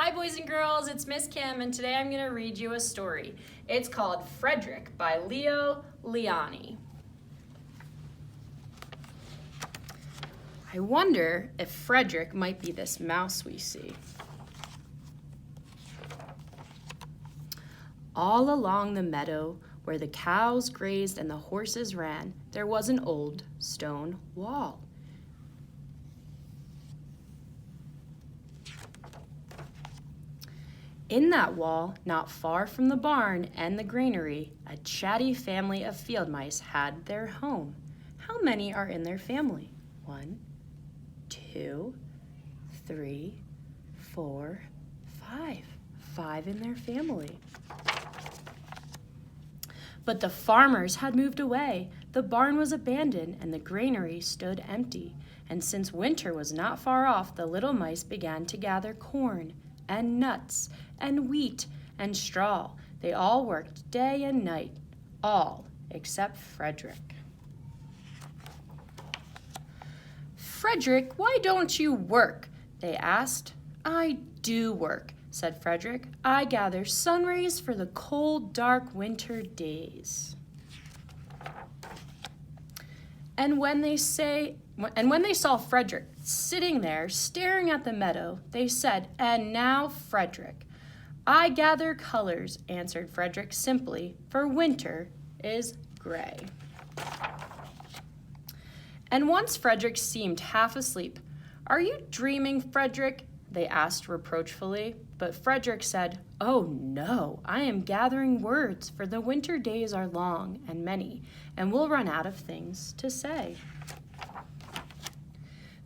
Hi boys and girls, it's Miss Kim and today I'm going to read you a story. It's called Frederick by Leo Liani. I wonder if Frederick might be this mouse we see. All along the meadow where the cows grazed and the horses ran, there was an old stone wall. In that wall, not far from the barn and the granary, a chatty family of field mice had their home. How many are in their family? 1, 2, 3, 4, 5. 5 in their family. But the farmers had moved away. The barn was abandoned and the granary stood empty. And since winter was not far off, the little mice began to gather corn and nuts and wheat and straw. They all worked day and night, all except Frederick. "Frederick, why don't you work?" they asked. "I do work," said Frederick. "I gather sun rays for the cold, dark winter days." And when they saw Frederick sitting there staring at the meadow, they said, "And now, Frederick." "I gather colors," answered Frederick simply, "for winter is gray." And once Frederick seemed half asleep. "Are you dreaming, Frederick?" they asked reproachfully. But Frederick said, "Oh no, I am gathering words, for the winter days are long and many, and we'll run out of things to say."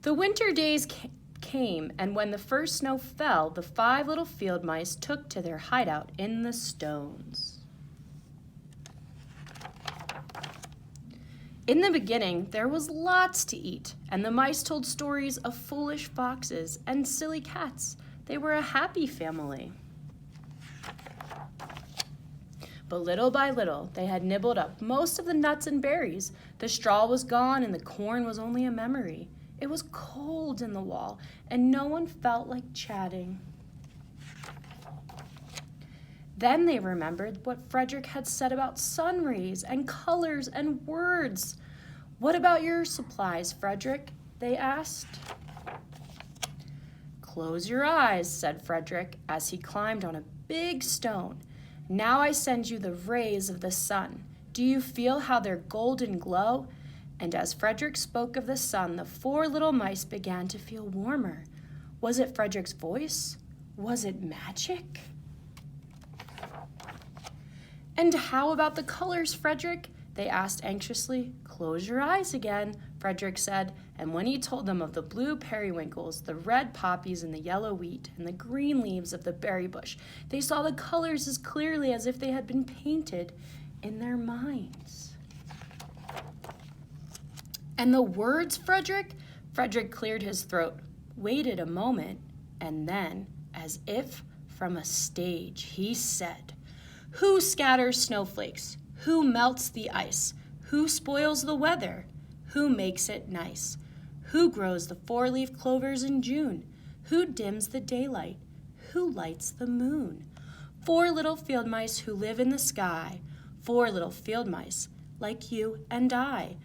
The winter days came, and when the first snow fell, the 5 little field mice took to their hideout in the stones. In the beginning, there was lots to eat, and the mice told stories of foolish foxes and silly cats. They were a happy family. But little by little, they had nibbled up most of the nuts and berries. The straw was gone, and the corn was only a memory. It was cold in the wall, and no one felt like chatting. Then they remembered what Frederick had said about sun rays and colors and words. "What about your supplies, Frederick?" they asked. "Close your eyes," said Frederick as he climbed on a big stone. "Now I send you the rays of the sun. Do you feel how they're golden glow?" And as Frederick spoke of the sun, the 4 little mice began to feel warmer. Was it Frederick's voice? Was it magic? "And how about the colors, Frederick?" they asked anxiously. "Close your eyes again," Frederick said, and when he told them of the blue periwinkles, the red poppies and the yellow wheat, and the green leaves of the berry bush, they saw the colors as clearly as if they had been painted in their minds. "And the words, Frederick?" Frederick cleared his throat, waited a moment, and then, as if from a stage, he said, "Who scatters snowflakes? Who melts the ice? Who spoils the weather? Who makes it nice? Who grows the 4-leaf clovers in June? Who dims the daylight? Who lights the moon? 4 little field mice who live in the sky. 4 little field mice like you and I.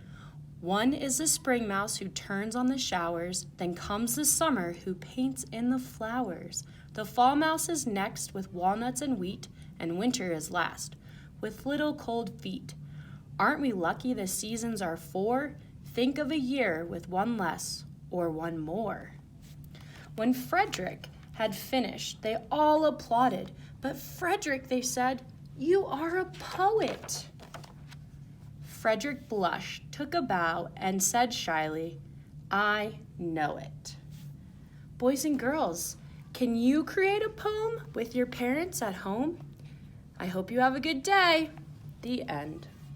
One is the spring mouse who turns on the showers. Then comes the summer who paints in the flowers. The fall mouse is next with walnuts and wheat, and winter is last with little cold feet. Aren't we lucky the seasons are 4? Think of a year with 1 less or 1 more." When Frederick had finished, they all applauded. "But Frederick," they said, "you are a poet." Frederick blushed, took a bow, and said shyly, "I know it." Boys and girls, can you create a poem with your parents at home? I hope you have a good day. The end.